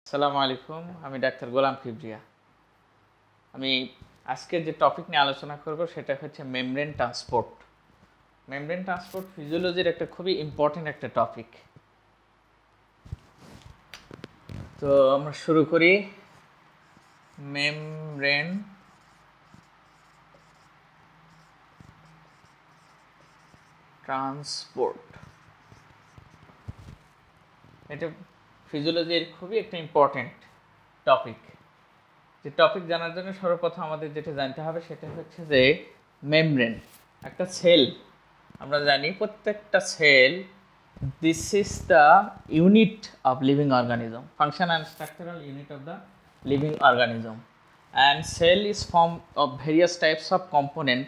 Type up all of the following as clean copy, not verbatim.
আসসালামু আলাইকুম, আমি ডাক্তার গোলাম কিবরিয়া। আমি আজকে যে টপিক নিয়ে আলোচনা করব সেটা হচ্ছে মেমব্রেন ট্রান্সপোর্ট। মেমব্রেন ট্রান্সপোর্ট ফিজিওলজির একটা খুবই ইম্পর্টেন্ট একটা টপিক। তো আমরা শুরু করি। মেমব্রেন ট্রান্সপোর্ট এটা ফিজিওলজির খুবই একটা ইম্পর্টেন্ট টপিক। যে টপিক জানার জন্য সর্বপ্রথম আমাদের যেটা জানতে হবে সেটা হচ্ছে যে মেমব্রেন একটা সেল। আমরা জানি প্রত্যেকটা sell, this is the unit of living organism, function and structural unit of the living organism, and cell is formed of various types of component.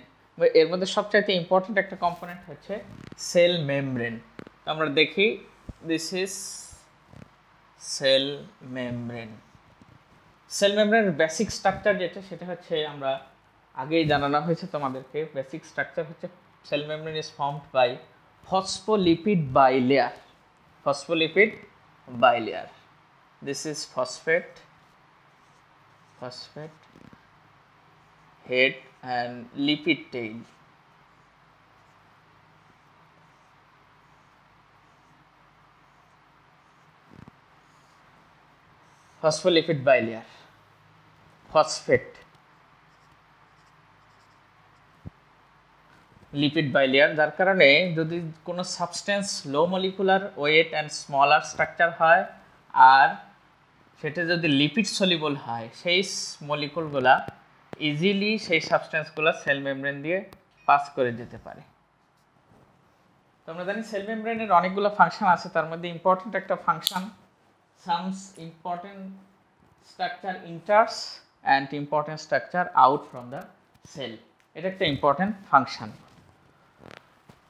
এর মধ্যে সবচাইতে ইম্পর্টেন্ট একটা কম্পোনেন্ট হচ্ছে সেল মেমব্রেন। আমরা দেখি, this is cell membrane. Cell মেমব্রেনের basic structure যেটা সেটা হচ্ছে আমরা আগেই জানানো হয়েছে তোমাদেরকে। বেসিক স্ট্রাকচার হচ্ছে cell membrane is formed by phospholipid bilayer. Phospholipid bilayer. This is phosphate head and lipid tail. Phospholipid bilayer, phosphate lipid bilayer, যার কারণে যদি কোনো substance low molecular weight and smaller structure হয় আর সেটা যদি লিপিড সলিবল হয়, সেই মলিকুলগুলা ইজিলি সেই সাবস্টেন্সগুলো সেল মেমব্রেন দিয়ে পাস করে যেতে পারে। তো আমরা জানি সেল মেমব্রেনের অনেকগুলো ফাংশন আছে, তার মধ্যে ইম্পর্টেন্ট একটা function, some important structure enters and important structure out from the cell. এটা একটা ইম্পর্টেন্ট ফাংশন।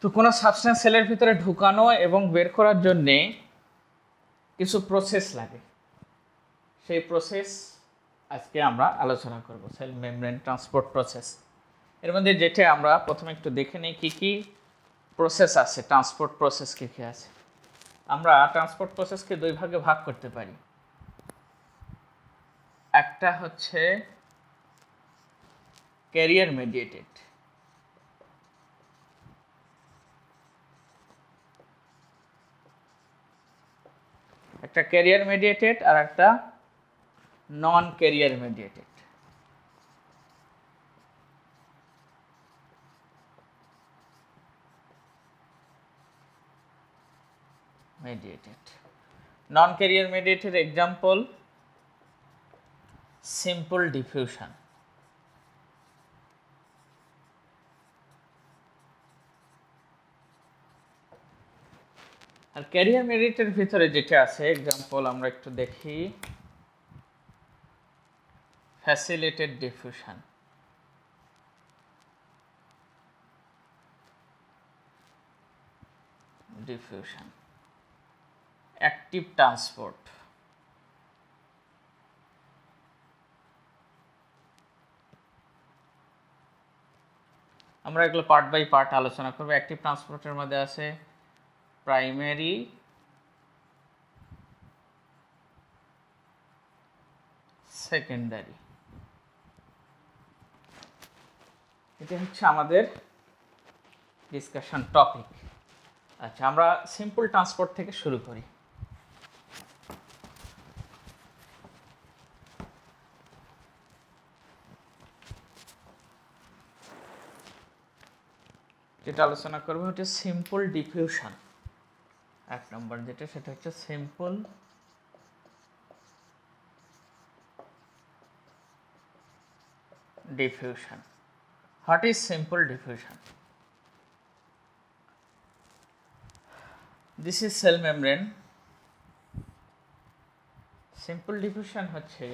তো কোনো সাবস্টেন্স সেলের ভিতরে ঢুকানো এবং বের করার জন্যে কিছু প্রসেস লাগে, সেই প্রসেস আজকে আমরা আলোচনা করব, সেল মেমব্রেন ট্রান্সপোর্ট প্রসেস। এর মধ্যে যেটা আমরা প্রথমে একটু দেখে নিই কী কী প্রসেস আছে, ট্রান্সপোর্ট প্রসেস কী কী আছে। আমরা ট্রান্সপোর্ট প্রসেসকে দুই ভাগে ভাগ করতে পারি। একটা হচ্ছে ক্যারিয়ার মেডিয়েটেড, একটা ক্যারিয়ার মেডিয়েটেড আর একটা non carrier mediated. Non carrier mediated example simple diffusion. আর ক্যারিয়ার মেডিয়েটের ভিতরে যেটা আছে এক্সাম্পল আমরা একটু দেখি, ফ্যাসিলিটেড ডিফিউশন, অ্যাক্টিভ ট্রান্সপোর্ট, আমরা এগুলো পার্ট বাই পার্ট আলোচনা করব। অ্যাক্টিভ ট্রান্সপোর্টের মধ্যে আছে প্রাইমারি, সেকেন্ডারি। এটা হচ্ছে আমাদের ডিসকাশন টপিক। আচ্ছা, আমরা সিম্পল ট্রান্সপোর্ট থেকে শুরু করি। যেটা আলোচনা করবো হচ্ছে সিম্পল ডিফিউশন। এক নম্বর যেটা সেটা হচ্ছে simple diffusion. What is simple diffusion? This is cell membrane. Simple diffusion হচ্ছে,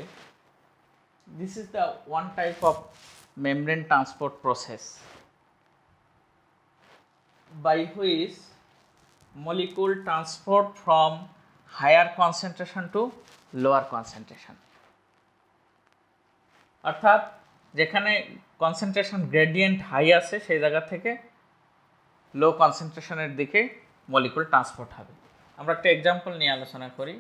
this is the one type of membrane transport process by which molecule transport from higher concentration to lower concentration. অর্থাৎ যেখানে concentration gradient high আছে সেই জায়গা থেকে লো কনসেন্ট্রেশনের দিকে molecule transport হবে। আমরা একটা এক্সাম্পল নিয়ে আলোচনা করি।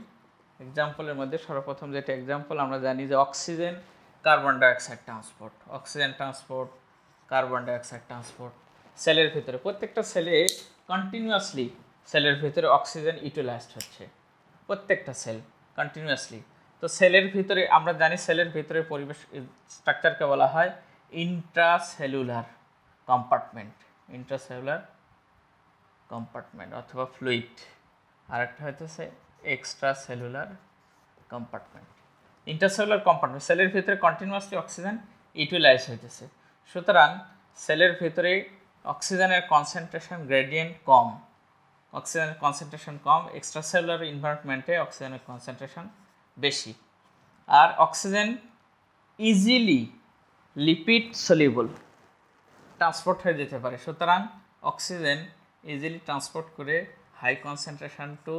এক্সাম্পলের মধ্যে সর্বপ্রথম যেটা এক্সাম্পল আমরা জানি যে oxygen carbon dioxide transport, oxygen transport, carbon dioxide transport সেলের ভিতরে, প্রত্যেকটা সেলে কন্টিনিউয়াসলি সেলের ভিতরে অক্সিজেন ইউটিলাইজড হচ্ছে, প্রত্যেকটা সেল কন্টিনিউয়াসলি। তো সেলের ভিতরে আমরা জানি সেলের ভিতরে পরিবেশ স্ট্রাকচারকে বলা হয় ইন্ট্রাসেলুলার কম্পার্টমেন্ট, ইন্ট্রাসেলুলার কম্পার্টমেন্ট অথবা ফ্লুইড, আর একটা হইতেছে extra cellular compartment. Intercellular compartment সেলের ভিতরে কন্টিনিউয়াসলি অক্সিজেন ইউটিলাইজ হইতেছে, সুতরাং সেলের ভিতরে অক্সিজেনের কনসেন্ট্রেশন গ্রেডিয়েন্ট কম, অক্সিজেনের কনসেন্ট্রেশন কম, এক্সট্রা সেলুলার এনভায়রনমেন্টে অক্সিজেনের কনসেন্ট্রেশন বেশি। আর oxygen easily lipid soluble transport হয়ে যেতে পারে, সুতরাং অক্সিজেন ইজিলি ট্রান্সপোর্ট করে হাই কনসেন্ট্রেশন টু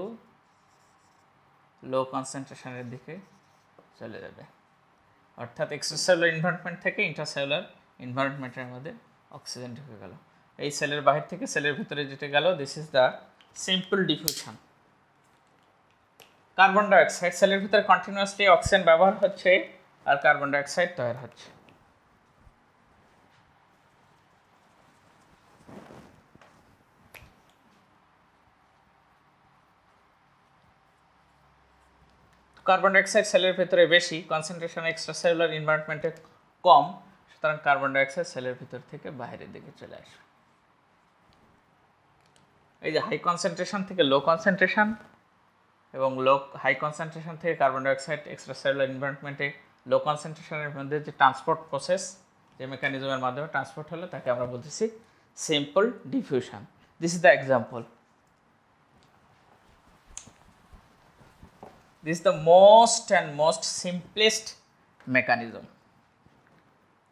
লো কনসেন্ট্রেশনের দিকে চলে যাবে, অর্থাৎ এক্সট্রাসেলুলার এনভায়রনমেন্ট থেকে ইন্টারসেলুলার এনভায়রনমেন্টের মধ্যে অক্সিজেন ঢুকে গেল, এই সেলের বাহির থেকে সেলের ভিতরে যেতে গেল। This is the simple diffusion. Carbon dioxide সেলের ভিতরে কন্টিনিউয়াসলি অক্সিজেন ব্যবহার হচ্ছে আর কার্বন ডাইঅক্সাইড তৈরি হচ্ছে। কার্বন ডাইঅক্সাইড সেলের ভিতরে বেশি, কনসেন্ট্রেশন এক্সট্রাসেলুলার এনভায়রনমেন্টে কম, সুতরাং কার্বন ডাইঅক্সাইড সেলের ভিতর থেকে বাইরের দিকে চলে আসবে। এই যে হাই কনসেন্ট্রেশন থেকে লো কনসেন্ট্রেশন এবং হাই কনসেন্ট্রেশন থেকে কার্বন ডাইঅক্সাইড এক্সট্রাসেলুলার এনভায়রনমেন্টে লো কনসেন্ট্রেশনের মধ্যে যে ট্রান্সপোর্ট প্রসেস, যে মেকানিজমের মাধ্যমে ট্রান্সপোর্ট হলো তাকে আমরা বলতেছি simple diffusion. This is the example. This is the most simplest mechanism.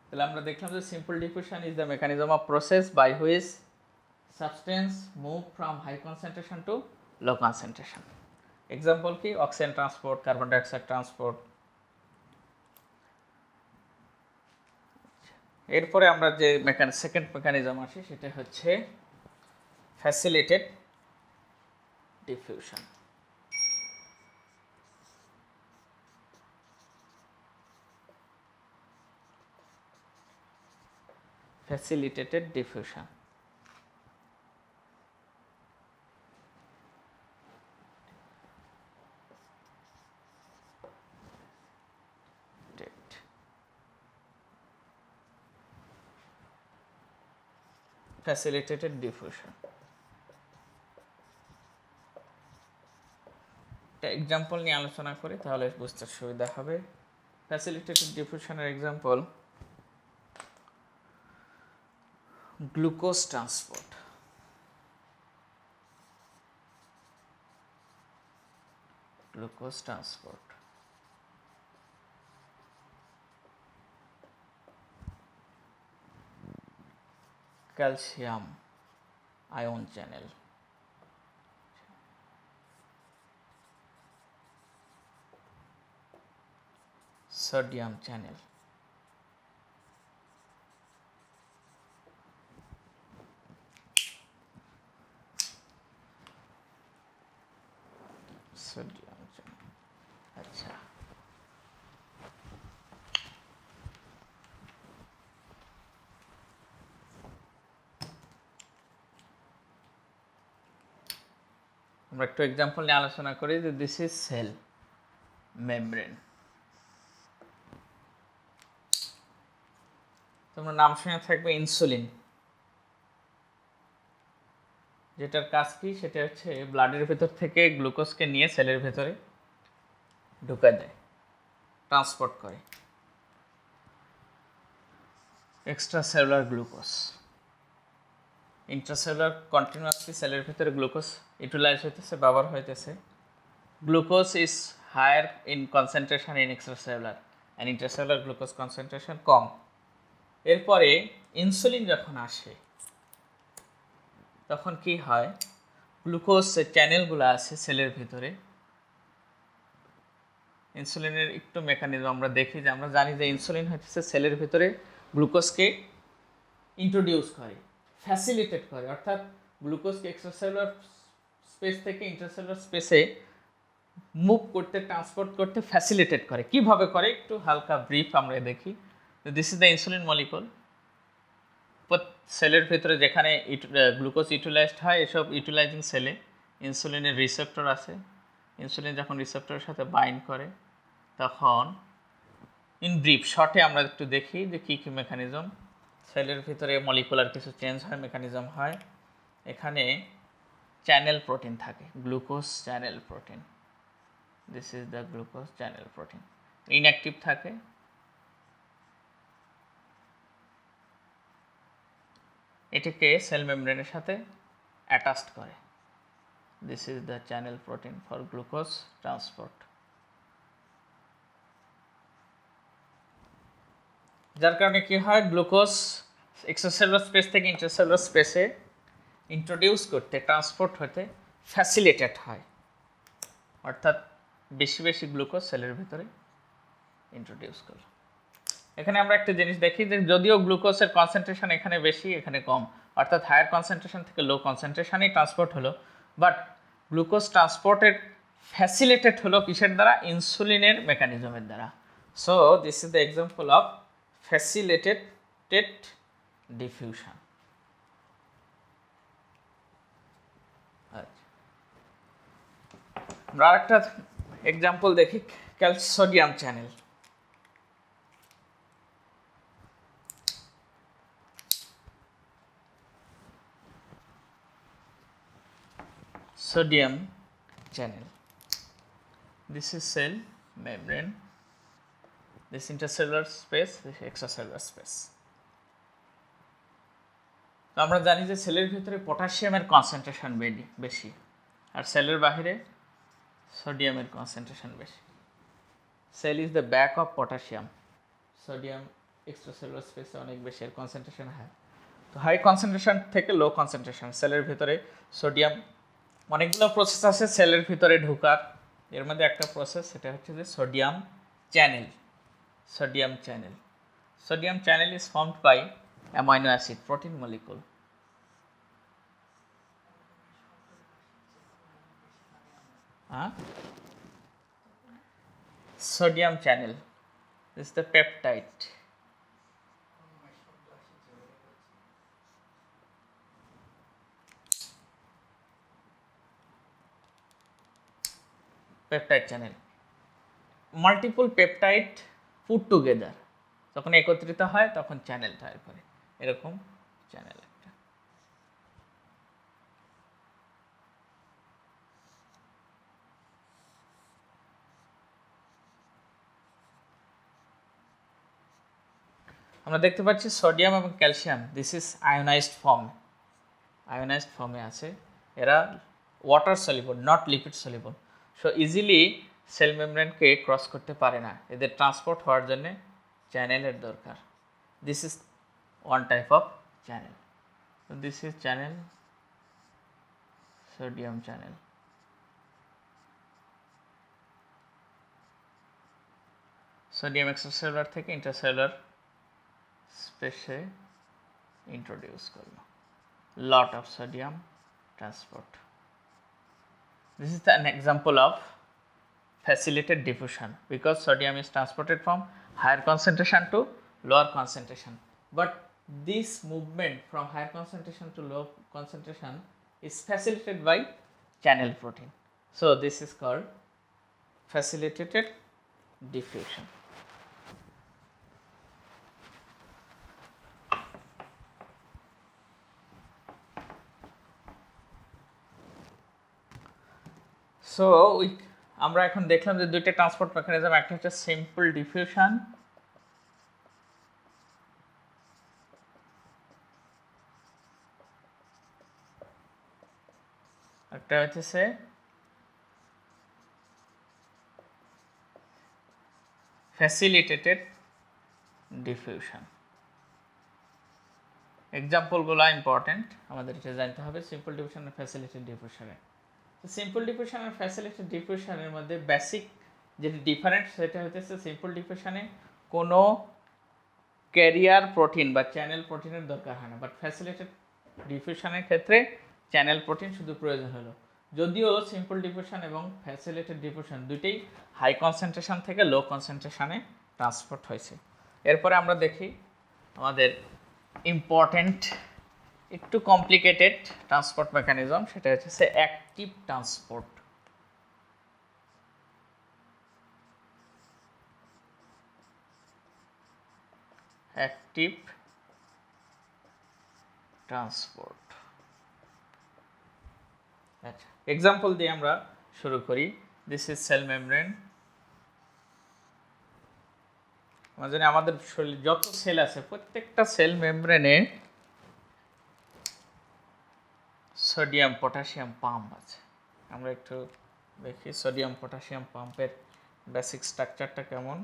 তাহলে আমরা দেখলাম যে simple diffusion is the mechanism of process by which substance move from high concentration to low concentration. Example কি oxygen transport, carbon dioxide transport. এরপরে আমরা যে second mechanism আসি সেটা হচ্ছে facilitated diffusion. Facilitated diffusion. Facilitated diffusion. একটা example নিয়ে আলোচনা করি তাহলে বুঝতে সুবিধা হবে। ফ্যাসিলিটেটেড ডিফিউশনের example glucose transport. Glucose transport, calcium ion channel, sodium channel, sodium channel. আচ্ছা, আমরা একটু এক্সাম্পল নিয়ে আলোচনা করি যে দিস ইজ সেল মেমব্রেন। তোমরা নাম শুনে থাকবে ইনসুলিন, যেটার কাজ কি সেটা হচ্ছে ব্লাডের ভেতর থেকে গ্লুকোজকে নিয়ে সেলের ভেতরে ঢুকা দেয়, ট্রান্সপোর্ট করে extra cellular glucose. Intracellular continuously সেলের ভিতরে গ্লুকোজ ইউটিলাইজ হইতেছে, ব্যবহার হইতেছে। Glucose is higher in concentration in extracellular and intracellular glucose concentration কম। এরপরে ইনসুলিন যখন আসে তখন কি হয়, গ্লুকোজ চ্যানেলগুলো আছে সেলের ভিতরে। ইনসুলিনের একটু মেকানিজম আমরা দেখি যে আমরা জানি যে ইনসুলিন হচ্ছে সেলের ভিতরে গ্লুকোজকে ইন্ট্রোডিউস করে, ফ্যাসিলিটেট করে, অর্থাৎ গ্লুকোজকে এক্সট্রাসেলুলার স্পেস থেকে ইন্ট্রাসেলুলার স্পেসে মুভ করতে, ট্রান্সপোর্ট করতে ফ্যাসিলিটেট করে। কিভাবে করে একটু হালকা ব্রিফ আমরা দেখি। This is the insulin molecule. সেলের ভিতরে যেখানে গ্লুকোজ ইউটিলাইজড হয়, এসব ইউটিলাইজিং সেলে ইনসুলিনের রিসেপ্টর আছে। ইনসুলিন যখন রিসেপ্টরের সাথে বাইন্ড করে তখন ইন ব্রিফ শর্টে আমরা একটু দেখি যে কী কী মেকানিজম। সেলের ভিতরে মলিকুলার কিছু চেঞ্জ হয়, মেকানিজম হয়। এখানে চ্যানেল প্রোটিন থাকে, glucose channel protein. This is the glucose channel protein. Inactive থাকে। এটাকে সেল মেমব্রেনের সাথে অ্যাটাচড করে। This is the channel protein for glucose transport. যার কারণে কি হয়, গ্লুকোজ এক্সট্রাসেলুলার স্পেস থেকে ইন্টারসেলুলার স্পেসে ইন্ট্রোডিউস করতে, ট্রান্সপোর্ট হতে ফ্যাসিলিটেট হয়। অর্থাৎ বেশি বেশি গ্লুকোজ সেলের ভিতরে ইন্ট্রোডিউস করে। এখানে আমরা একটা জিনিস দেখি যে যদিও গ্লুকোজের কনসেন্ট্রেশন এখানে বেশি, এখানে কম, অর্থাৎ হায়ার কনসেন্ট্রেশন থেকে লো কনসেন্ট্রেশনেই ট্রান্সপোর্ট হলো, বাট গ্লুকোজ ট্রান্সপোর্টেড ফ্যাসিলিটেড হলো কিসের দ্বারা? ইনসুলিনের মেকানিজমের দ্বারা। So this is the example of facilitated diffusion. আমরা আরেকটা এক্সাম্পল দেখি, sodium channel. Sodium channel. This is cell membrane. This intercellular space, this extracellular space. তো আমরা জানি যে সেলের ভিতরে পটাশিয়ামের কনসেন্ট্রেশন বেশি, আর সেলের বাইরে সোডিয়ামের কনসেন্ট্রেশন বেশি। Cell is the back of potassium. Sodium extracellular স্পেসে অনেক বেশি, এর কনসেন্ট্রেশন হাই। তো হাই কনসেন্ট্রেশন থেকে লো কনসেন্ট্রেশন সেলের ভিতরে সোডিয়াম, অনেকগুলো প্রসেস আছে সেলের ভিতরে ঢোকার। এর মধ্যে একটা প্রসেস, সেটা হচ্ছে যে sodium channel. Sodium channel, sodium channel is formed by amino acid protein molecule. Sodium channel is the peptide. Peptide channel. Multiple peptide put together. যখন একত্রিত হয় তখন চ্যানেল তৈরি করে, এরকম চ্যানেল একটা। আমরা দেখতে পাচ্ছি সোডিয়াম এবং calcium, this is ionised form. Ionised ফর্মে আছে, এরা water soluble, not lipid soluble. So easily cell মেমব্রেনকে ক্রস করতে পারে না, এদের ট্রান্সপোর্ট হওয়ার জন্য চ্যানেলের দরকার। This is one type of channel. This is channel, sodium channel. Sodium extracellular থেকে ইন্টারসেলুলার স্পেসে ইন্ট্রোডিউস করলো, lot of sodium transport. This is an example of facilitated diffusion because sodium is transported from higher concentration to lower concentration, but this movement from higher concentration to low concentration is facilitated by channel protein. So this is called facilitated diffusion. So আমরা এখন দেখলাম যে দুইটা transport mechanism, একটা হচ্ছে simple diffusion, একটা হচ্ছে facilitated diffusion. এক্সাম্পলগুলো important, আমাদের এটা জানতে হবে সিম্পল ডিফিউশন আর ফ্যাসিলিটেটেড ডিফিউশনের। সিম্পল ডিফিউশন আর ফ্যাসিলিটেটেড ডিফিউশনের মধ্যে বেসিক যেটি ডিফারেন্ট সেটা হচ্ছে সিম্পল ডিফিউশনে কোনো ক্যারিয়ার প্রোটিন বা চ্যানেল প্রোটিনের দরকার হয় না, বাট ফ্যাসিলিটেটেড ডিফিউশনের ক্ষেত্রে চ্যানেল প্রোটিন শুধু প্রয়োজন হলো। যদিও সিম্পল ডিফিউশন এবং ফ্যাসিলিটেড ডিফিউশন দুটেই হাই কনসেন্ট্রেশন থেকে লো কনসেন্ট্রেশনে ট্রান্সপোর্ট হয়েছে। এরপরে আমরা দেখি আমাদের ইম্পর্টেন্ট একটু কমপ্লিকেটেড ট্রান্সপোর্ট মেকানিজম, সেটা হচ্ছে অ্যাক্টিভ ট্রান্সপোর্ট। Active transport. আচ্ছা, এক্সাম্পল দিয়ে আমরা শুরু করি। This is cell membrane. আমরা জানি আমাদের শরীরে যত সেল আছে প্রত্যেকটা সেল মেমব্রেনে সোডিয়াম পটাশিয়াম পাম্প আছে। আমরা একটু দেখি সোডিয়াম পটাশিয়াম পাম্পের বেসিক স্ট্রাকচারটা কেমন।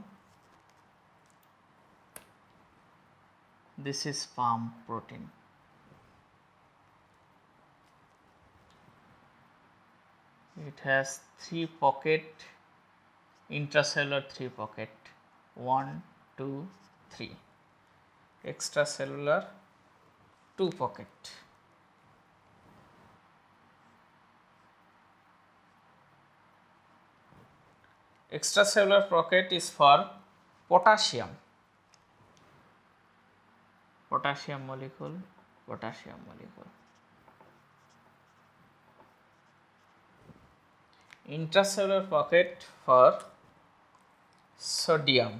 This is pump protein. It has 3 pocket, intracellular 3 pocket, 1, 2, 3. Extracellular 2 pocket. Extracellular pocket is for potassium. Potassium molecule, potassium molecule. Intracellular pocket for sodium.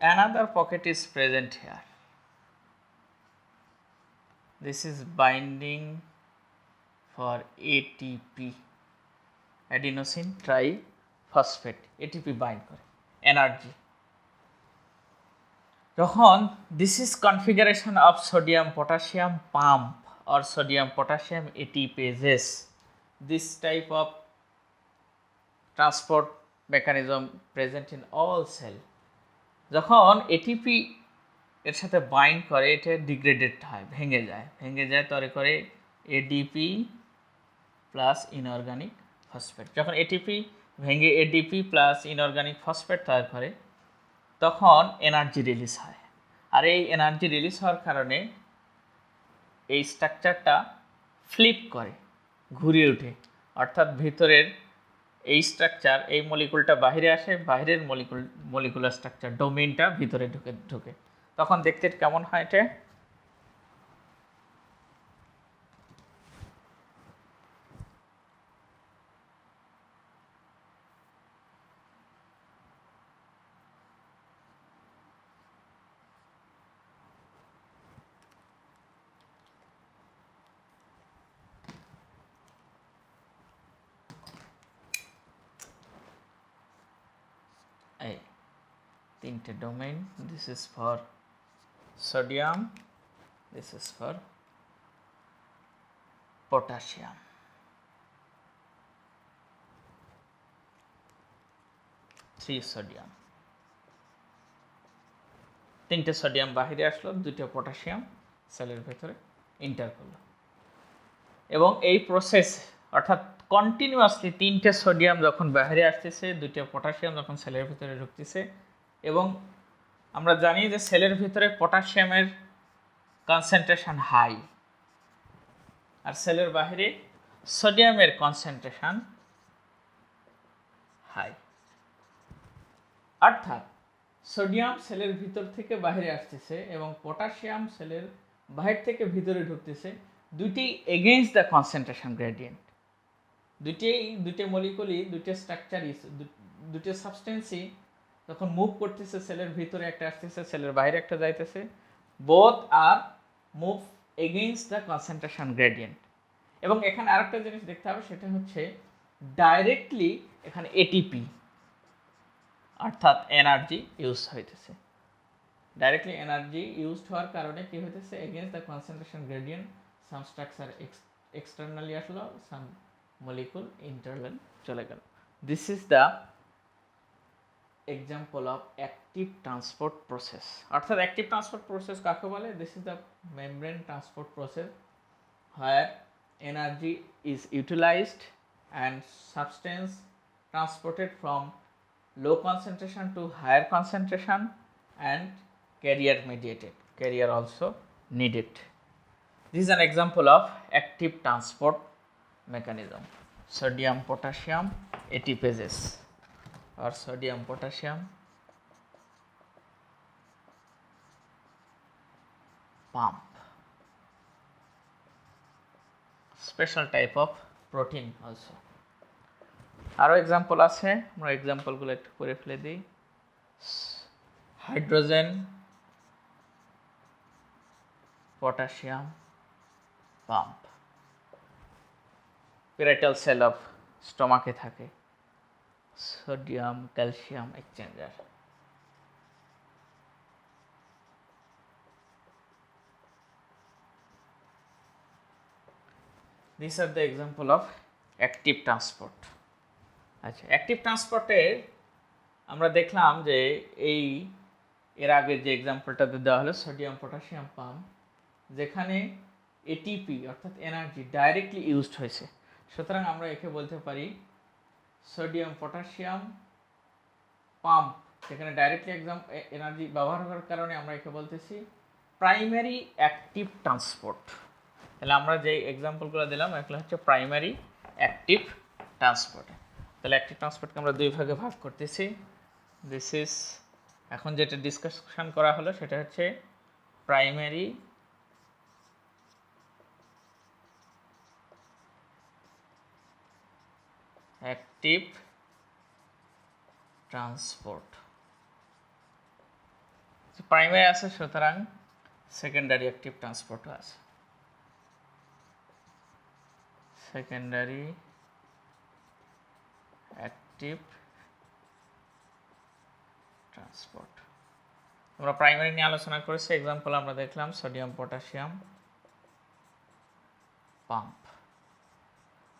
Another pocket is present here. This is binding for ATP, adenosine triphosphate. ATP bind করে energy. যখন this is configuration of sodium potassium pump or sodium potassium ATPases, this type of transport mechanism present in all cell. যখন ATP এর সাথে bind করে এটা degraded হয়, ভেঙে যায় তরে করে ADP প্লাস ইনঅর্গানিক ফসফেট। যখন ATP ভেঙে ADP প্লাস ইনঅর্গানিক ফসফেট তৈরি করে তখন এনার্জি রিলিজ হয়। আর এই এনার্জি রিলিজ হওয়ার কারণে এই স্ট্রাকচারটা ফ্লিপ করে, ঘুরিয়ে ওঠে, অর্থাৎ ভিতরের এই স্ট্রাকচার, এই মলিকুলটা বাইরে আসে, বাইরের মলিকুলার স্ট্রাকচার ডোমেইনটা ভিতরে ঢুকে তখন দেখতে কেমন হয় এটা? এই তিনটে domain, this is for sodium, this is for potassium. 3 sodium, 3টে সোডিয়াম বাহিরে আসলো, 2টা পটাশিয়াম সেলের ভেতরে এন্টার করলো এবং এই প্রসেস অর্থাৎ কন্টিনিউয়াসলি 3টে সোডিয়াম যখন বাইরে আসতেছে, 2টা পটাশিয়াম যখন সেলের ভিতরে ঢুকতেছে এবং আমরা জানি যে সেলের ভিতরে পটাশিয়ামের কনসেন্ট্রেশন হাই আর সেলের বাইরে সোডিয়ামের কনসেন্ট্রেশন হাই। অর্থাৎ সোডিয়াম সেলের ভিতর থেকে বাইরে আসতেছে এবং পটাশিয়াম সেলের বাহির থেকে ভিতরে ঢুকতেছে, দুটি এগেইনস্ট দ্য কনসেন্ট্রেশন গ্রেডিয়েন্ট। দুটি মলিকুলই, দুটো স্ট্রাকচারই, দুটো সাবস্টেন্সই যখন মুভ করতেছে, সেলের ভিতরে একটা আসতেছে, সেলের বাইরে একটা যাইতেছে, both are move against the concentration gradient. এবং এখানে আরেকটা জিনিস দেখতে হবে, সেটা হচ্ছে ডাইরেক্টলি এখানে এটিপি অর্থাৎ এনার্জি ইউজ হইতেছে। ডাইরেক্টলি এনার্জি ইউজড হওয়ার কারণে কি হইতেছে, against the concentration gradient some structure externally আসলো, সাম মলিকুল ইন্টারনাল চলে গেল। This is the example of active transport process. অর্থাৎ অ্যাক্টিভ ট্রান্সপোর্ট প্রসেস কাকে বলে? This is the membrane transport process where energy is utilized and substance transported from low concentration to higher concentration, and carrier mediated, carrier also needed. This is an example of active transport mechanism. Sodium potassium ATPases or sodium potassium pump, special type of protein also. আরও example আছে, আমরা এক্সাম্পলগুলো একটু করে ফেলে দিই। Hydrogen potassium pump, parietal cell of স্টমাকে থাকে। Sodium calcium exchanger. These are the example of active transport. আচ্ছা, অ্যাক্টিভ ট্রান্সপোর্টের আমরা দেখলাম যে এর আগের যে এক্সাম্পলটাতে দেওয়া হলো সোডিয়াম পটাশিয়াম পাম্প, যেখানে এটিপি অর্থাৎ এনার্জি ডাইরেক্টলি ইউজড হয়েছে, সুতরাং আমরা একে বলতে পারি সোডিয়াম পটাশিয়াম পাম্প, যেখানে ডাইরেক্টলি এনার্জি ব্যবহার করার কারণে আমরা একে বলতেছি প্রাইমারি অ্যাক্টিভ ট্রান্সপোর্ট। তাহলে আমরা যে এক্সাম্পলগুলো দিলাম এগুলো হচ্ছে প্রাইমারি অ্যাক্টিভ ট্রান্সপোর্ট। তাহলে অ্যাক্টিভ ট্রান্সপোর্টকে আমরা দুই ভাগে ভাগ করতেছি। দিস ইজ, এখন যেটা ডিসকাশন করা হলো সেটা হচ্ছে প্রাইমারি অ্যাক্টিভ ট্রান্সপোর্ট। প্রাইমারি আছে, সুতরাং সেকেন্ডারি অ্যাক্টিভ ট্রান্সপোর্টও আছে। সেকেন্ডারি অ্যাক্টিভ ট্রান্সপোর্ট আমরা প্রাইমারি নিয়ে আলোচনা করেছি। এক্সাম্পল আমরা দেখলাম সোডিয়াম পটাশিয়াম পাম্প।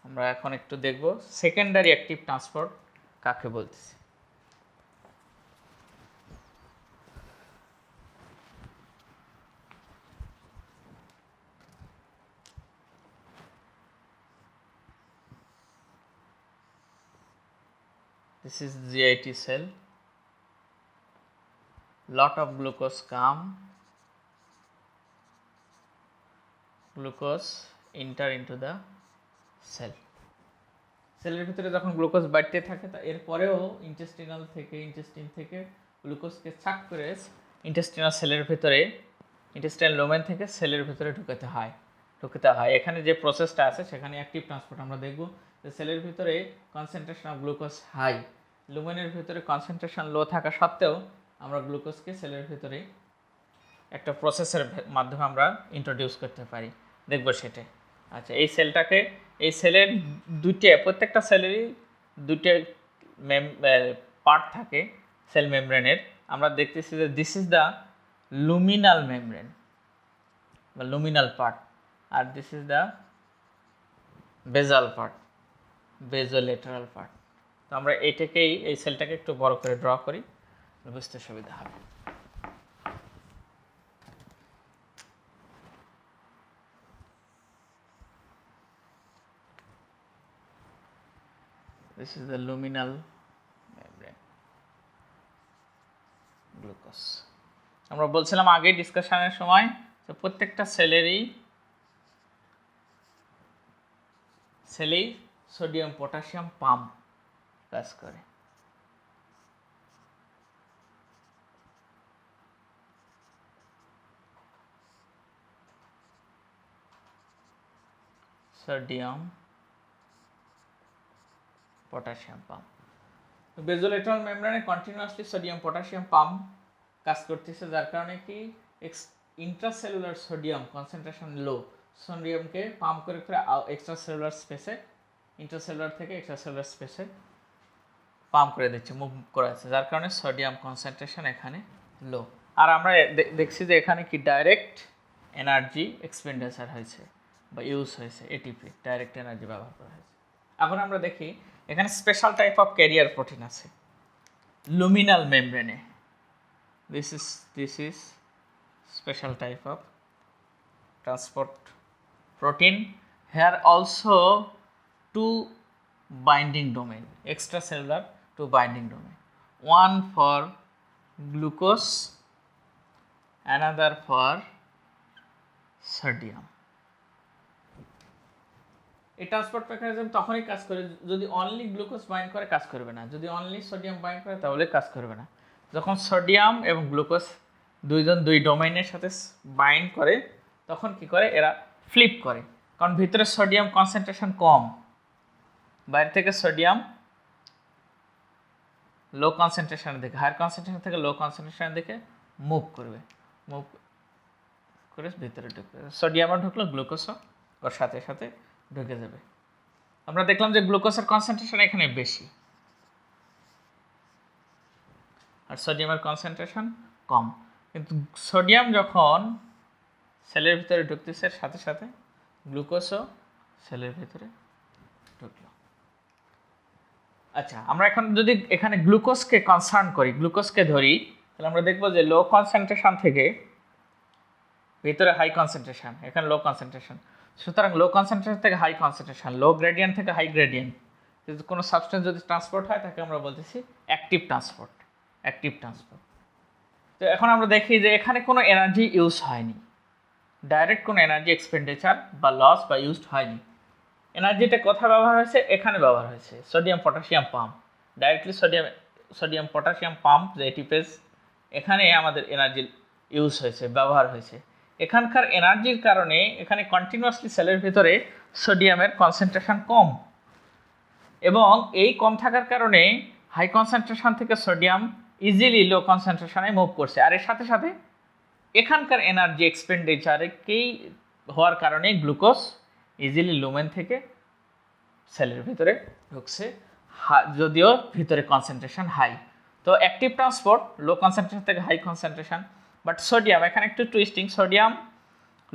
আমরা এখন একটু দেখব সেকেন্ডারি অ্যাক্টিভ ট্রান্সপোর্ট কাকে বলতেছি। This is GIT cell. Lot of glucose come. Glucose enter into the cell. সেলের ভিতরে যখন গ্লুকোজ বাড়তে থাকে তা এরপরেও ইন্টেস্টিন থেকে গ্লুকোজকে ছাক করে ইন্টেস্টিনাল সেলের ভিতরে, ইন্টেস্টাইনাল ডোমেন থেকে সেলের ভিতরে ঢুকাতে হয়। এখানে যে প্রসেসটা আছে সেখানে অ্যাক্টিভ ট্রান্সপোর্ট আমরা দেখব যে সেলের ভিতরে কনসেন্ট্রেশন অফ গ্লুকোজ হাই, লুমেনের ভিতরে কনসেন্ট্রেশন লো থাকা সত্ত্বেও আমরা গ্লুকোজকে সেলের ভিতরে একটা প্রসেসের মাধ্যমে আমরা ইন্ট্রোডিউস করতে পারি, দেখব সেটা। আচ্ছা, এই সেলের প্রত্যেকটা সেলেরই দুইটা পার্ট থাকে সেল মেমব্রেনের। আমরা দেখতেছি যে this is the luminal membrane বা লুমিনাল পার্ট, আর this is the basal part, basolateral part. তো আমরা এই সেলটাকে একটু বড় করে ড্র করি, বুঝতে সুবিধা হবে। This is the luminal membrane. Glucose আমরা বলছিলাম আগে ডিসকাশনের সময় যে প্রত্যেকটা সেলেই সোডিয়াম পটাশিয়াম পাম্প কাজ করে। সোডিয়াম পটাশিয়াম পাম্প, বেজোলেটারাল মেমব্রেনে কন্টিনিউয়াসলি সোডিয়াম পটাশিয়াম পাম্প কাজ করতেছে, যার কারণে কি ইন্ট্রাসেলুলার সোডিয়াম কনসেন্ট্রেশন লো, সোডিয়ামকে পাম্প করে এক্সট্রাসেলুলার স্পেসে, ইন্ট্রাসেলুলার থেকে এক্সট্রাসেলুলার স্পেসে পাম্প করে দিচ্ছে, মুভ করে আছে, যার কারণে সোডিয়াম কনসেন্ট্রেশন এখানে লো। আর আমরা দেখছি যে এখানে কি ডাইরেক্ট এনার্জি এক্সপেন্ডিচার হয়েছে বা ইউজ হয়েছে, এটিপি ডাইরেক্ট এনার্জি ব্যবহার করা হয়েছে। এখন আমরা দেখি এখানে special type of carrier protein আছে লুমিনাল মেমব্রেনে। This is special type of transport protein. Here also two binding domain, extracellular to binding domain. one for glucose, another for sodium. এই ট্রান্সপোর্ট মেকানিজম তখনই কাজ করে যদি অনলি গ্লুকোজ বাইন্ড করে কাজ করবে না, যদি অনলি সোডিয়াম বাইন্ড করে তাহলে কাজ করবে না। যখন সোডিয়াম এবং গ্লুকোজ দুই ডোমেইনের সাথে বাইন্ড করে তখন কি করে এরা ফ্লিপ করে, কারণ ভিতরে সোডিয়াম কনসেন্ট্রেশন কম, বাইরে থেকে সোডিয়াম লো কনসেন্ট্রেশনের দিকে, হায়ার কনসেন্ট্রেশন থেকে লো কনসেন্ট্রেশনের দিকে মুভ করে ভিতরে ঢুকবে। সোডিয়ামও ঢুকলো, গ্লুকোজও ওর সাথে সাথে ঢুকে যাবে। আমরা দেখলাম যে গ্লুকোজের কনসেন্ট্রেশন এখানে বেশি আর সোডিয়ামের কনসেন্ট্রেশন কম, কিন্তু সোডিয়াম যখন সেলের ভিতরে ঢুকতেছে সাথে সাথে গ্লুকোজও সেলের ভিতরে ঢুকলো। আচ্ছা, আমরা এখন যদি এখানে গ্লুকোজকে কনসার্ন করি, গ্লুকোজকে ধরি, তাহলে আমরা দেখব যে লো কনসেন্ট্রেশন থেকে ভিতরে হাই কনসেন্ট্রেশন, এখানে লো কনসেন্ট্রেশন, সুতরাং লো কনসেন্ট্রেশন থেকে হাই কনসেন্ট্রেশন, লো গ্রেডিয়েন্ট থেকে হাই গ্রেডিয়েন্ট, যদি কোনো সাবস্টেন্স যদি ট্রান্সপোর্ট হয় তাকে আমরা বলতেছি অ্যাক্টিভ ট্রান্সপোর্ট। তো এখন আমরা দেখি যে এখানে কোনো এনার্জি ইউজ হয়নি, ডাইরেক্ট কোনো এনার্জি এক্সপেন্ডিচার বা লস বা ইউজড হয়নি। এনার্জিটা কোথায় ব্যবহার হয়েছে? এখানে ব্যবহার হয়েছে, sodium potassium pump, directly sodium potassium pump যে এটিপেজ, এখানে আমাদের এনার্জি ইউজ হয়েছে, ব্যবহার হয়েছে। এখানকার এনার্জির কারণে এখানে কন্টিনিউয়াসলি সেলের ভিতরে সোডিয়ামের কনসেন্ট্রেশন কম, এবং এই কম থাকার কারণে হাই কনসেন্ট্রেশন থেকে সোডিয়াম ইজিলি লো কনসেন্ট্রেশনে মুভ করছে, আর এর সাথে সাথে এখানকার এনার্জি এক্সপেন্ডিচারকেই হওয়ার কারণে গ্লুকোজ ইজিলি লুমেন থেকে সেলের ভিতরে ঢুকছে, যদিও ভিতরে কনসেন্ট্রেশন হাই। তো অ্যাক্টিভ ট্রান্সপোর্ট লো কনসেন্ট্রেশন থেকে হাই কনসেন্ট্রেশন, বাট সোডিয়াম এখানে একটু টুইস্টিং, সোডিয়াম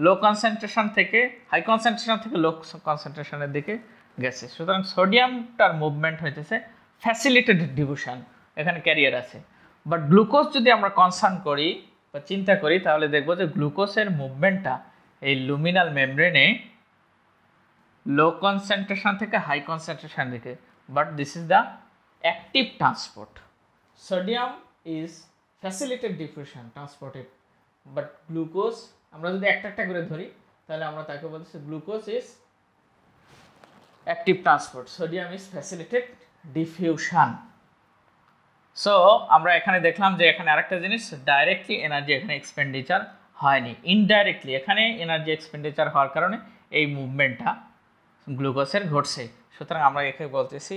লো কনসেন্ট্রেশন থেকে হাই কনসেন্ট্রেশন থেকে লো কনসেন্ট্রেশনের দিকে গেছে, সুতরাং সোডিয়ামটার মুভমেন্ট হইতেছে ফ্যাসিলিটেড ডিভিশন, এখানে ক্যারিয়ার আছে। বাট গ্লুকোজ যদি আমরা কনসার্ন করি বা চিন্তা করি তাহলে দেখব যে গ্লুকোজের মুভমেন্টটা এই লুমিনাল মেমব্রেনে লো কনসেন্ট্রেশন থেকে হাই কনসেন্ট্রেশন দিকে, but this is the active transport. Sodium is facilitated diffusion transported, but glucose আমরা যদি একটা একটা করে ধরি তাহলে আমরা তাকে বলছি glucose is active transport, sodium is facilitated diffusion. So আমরা এখানে দেখলাম যে এখানে আরেকটা জিনিস, ডাইরেক্টলি এনার্জি এখানে এক্সপেন্ডিচার হয়নি, ইনডাইরেক্টলি এখানে এনার্জি এক্সপেন্ডিচার হওয়ার কারণে এই মুভমেন্টটা গ্লুকোজের ঘটছে, সুতরাং আমরা একে বলতেছি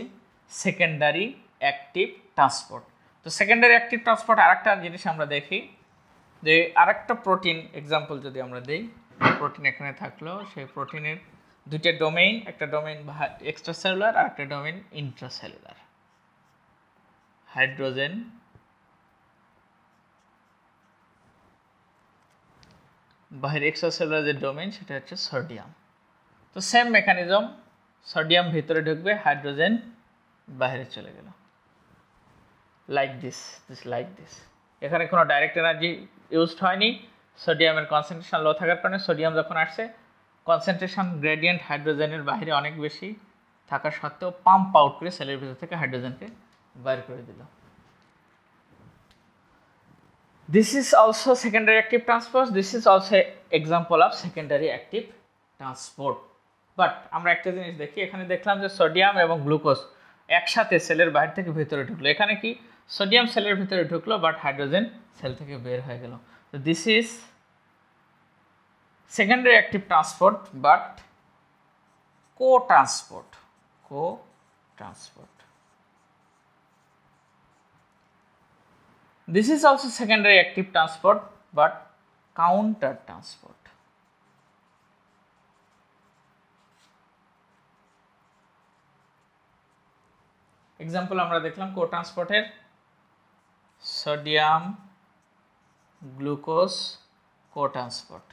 সেকেন্ডারি অ্যাক্টিভ ট্রান্সপোর্ট। তো সেকেন্ডারি অ্যাক্টিভ ট্রান্সপোর্ট আরেকটা জিনিস আমরা দেখি যে আরেকটা প্রোটিন এক্সাম্পল যদি আমরা দিই, প্রোটিন এখানে থাকলো, সেই প্রোটিনের দুইটা ডোমেইন, একটা ডোমেইন এক্সট্রাসেলুলার আর একটা ডোমেইন ইন্ট্রাসেলুলার। হাইড্রোজেন বাহির এক্সট্রাসেলুলার যে ডোমেইন সেটা হচ্ছে সোডিয়াম। তো সেম মেকানিজম, সোডিয়াম ভিতরে ঢুকবে, হাইড্রোজেন বাইরে চলে গেল, লাইক দিস এখানে কোনো ডাইরেক্ট এনার্জি ইউজড হয়নি, সোডিয়ামের কনসেন্ট্রেশন লো থাকার কারণে সোডিয়াম যখন আসছে কনসেন্ট্রেশন গ্রেডিয়েন্ট হাইড্রোজেনের বাইরে অনেক বেশি থাকা সত্ত্বেও পাম্প আউট করে সেলের ভিতর থেকে হাইড্রোজেনকে বাইর করে দিল। This is also secondary active transport, this is also example of secondary active transport. But আমরা একটা জিনিস দেখি, এখানে দেখলাম যে সোডিয়াম এবং গ্লুকোজ একসাথে সেলের বাইরে থেকে ভিতরে ঢুকলো, এখানে কি সোডিয়াম সেলের ভিতরে ঢুকলো বাট হাইড্রোজেন সেল থেকে বের হয়ে গেল। তো this is secondary active transport but co-transport. This is also secondary active transport but counter transport. Example আমরা দেখলাম co-transporter, sodium glucose co-transport.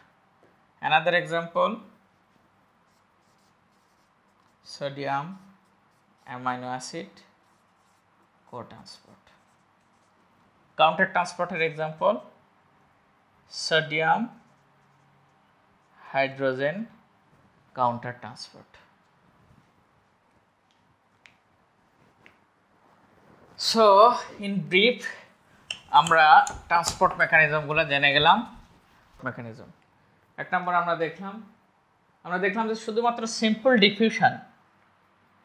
Another example, sodium amino acid co-transport. Counter transporter example, sodium hydrogen counter transport. So in brief আমরা transport মেকানিজমগুলো জেনে গেলাম। Mechanism 1 নম্বর আমরা দেখলাম যে শুধুমাত্র simple diffusion,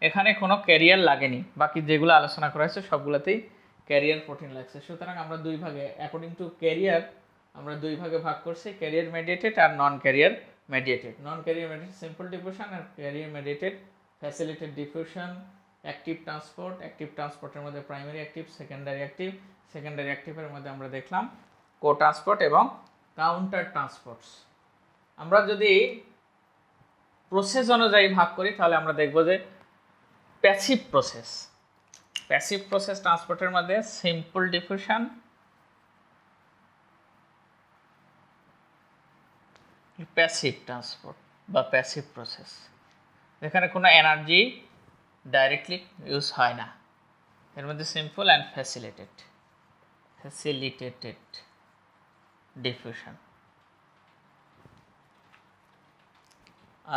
এখানে কোনো ক্যারিয়ার লাগেনি, বাকি যেগুলো আলোচনা করা হয়েছে সবগুলোতেই ক্যারিয়ার প্রোটিন লাগছে। সুতরাং আমরা দুই ভাগে অ্যাকর্ডিং টু ক্যারিয়ার আমরা দুই ভাগে ভাগ করছি, ক্যারিয়ার মেডিয়েটেড আর non carrier mediated. Non carrier mediated simple diffusion আর carrier mediated facilitated diffusion. Active ট্রান্সপোর্টের মধ্যে প্রাইমারি অ্যাক্টিভ, সেকেন্ডারি অ্যাক্টিভের মধ্যে আমরা দেখলাম কো ট্রান্সপোর্ট এবং কাউন্টার ট্রান্সপোর্টস। আমরা যদি প্রসেস অনুযায়ী ভাগ করি তাহলে আমরা দেখব যে প্যাসিভ প্রসেস ট্রান্সপোর্টের মধ্যে সিম্পল ডিফিউশন, প্যাসিভ ট্রান্সপোর্ট বা প্যাসিভ প্রসেস, যেখানে কোনো এনার্জি ডাইরেক্টলি ইউজ হয় না, এর মধ্যে সিম্পল অ্যান্ড ফ্যাসিলিটেটেড ডিফিউশন।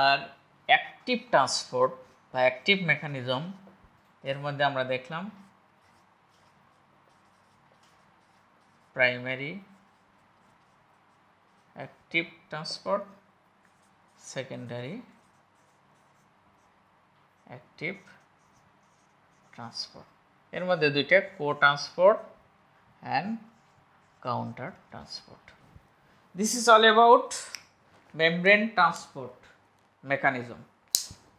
আর অ্যাক্টিভ ট্রান্সপোর্ট বা অ্যাক্টিভ মেকানিজম, এর মধ্যে আমরা দেখলাম primary active transport, secondary active transport, এর মধ্যে দুইটা co transport and counter transport. This is all about membrane transport mechanism.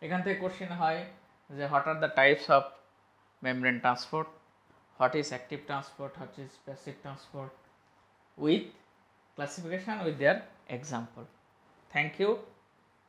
এখান থেকে কোশ্চেন হয় যে what are the types of membrane transport, what is active transport, what is passive transport, with classification with their example. Thank you.